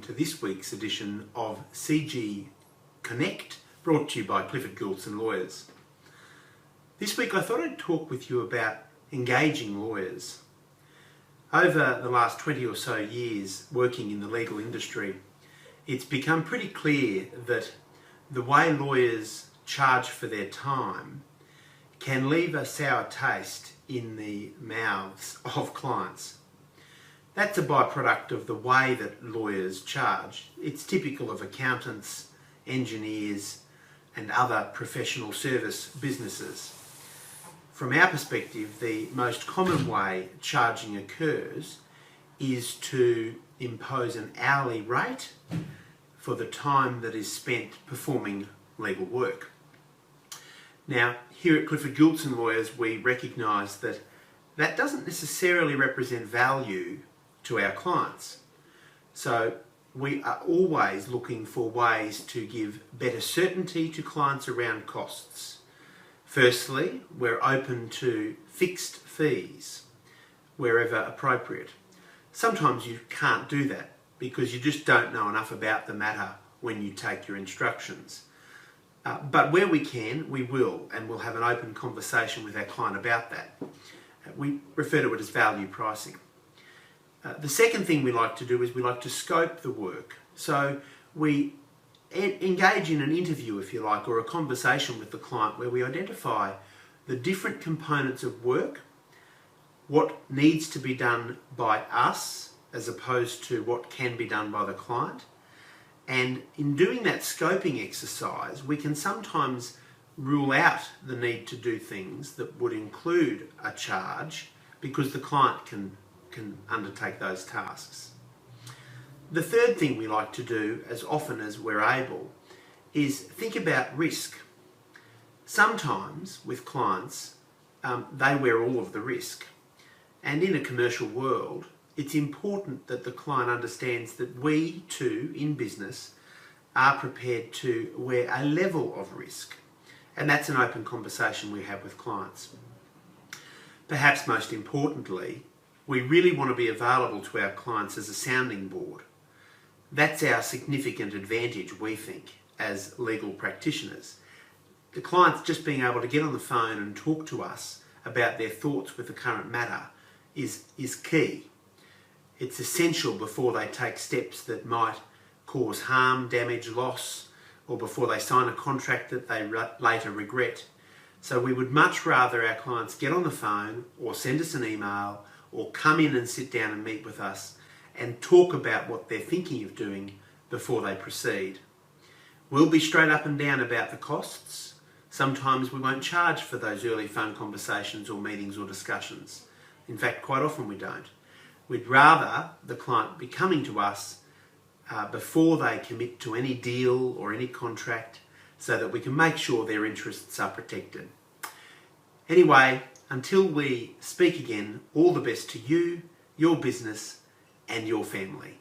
to this week's edition of CGConnect, brought to you by Clifford, Gouldson lawyers. This week I thought I'd talk with you about engaging lawyers. Over the last 20 or so years working in the legal industry, it's become pretty clear that the way lawyers charge for their time can leave a sour taste in the mouths of clients. That's a byproduct of the way that lawyers charge. It's typical of accountants, engineers, and other professional service businesses. From our perspective, the most common way charging occurs is to impose an hourly rate for the time that is spent performing legal work. Now, here at Clifford Gouldson lawyers, we recognise that that doesn't necessarily represent value to our clients. So we are always looking for ways to give better certainty to clients around costs. Firstly, we're open to fixed fees wherever appropriate. Sometimes you can't do that because you just don't know enough about the matter when you take your instructions. But where we can, we will, and we'll have an open conversation with our client about that. We refer to it as value pricing. The second thing we like to do is we like to scope the work. So we engage in an interview, if you like, or a conversation with the client where we identify the different components of work, what needs to be done by us as opposed to what can be done by the client. And in doing that scoping exercise, we can sometimes rule out the need to do things that would include a charge because the client can undertake those tasks. The third thing we like to do, as often as we're able, is think about risk. Sometimes with clients, they wear all of the risk. And in a commercial world, it's important that the client understands that we too, in business, are prepared to wear a level of risk. And that's an open conversation we have with clients. Perhaps most importantly, we really want to be available to our clients as a sounding board. That's our significant advantage, we think, as legal practitioners. The clients just being able to get on the phone and talk to us about their thoughts with the current matter is key. It's essential before they take steps that might cause harm, damage, loss, or before they sign a contract that they later regret. So we would much rather our clients get on the phone or send us an email or come in and sit down and meet with us and talk about what they're thinking of doing before they proceed. We'll be straight up and down about the costs. Sometimes we won't charge for those early phone conversations or meetings or discussions. In fact, quite often we don't. We'd rather the client be coming to us before they commit to any deal or any contract so that we can make sure their interests are protected. Anyway, until we speak again, all the best to you, your business, and your family.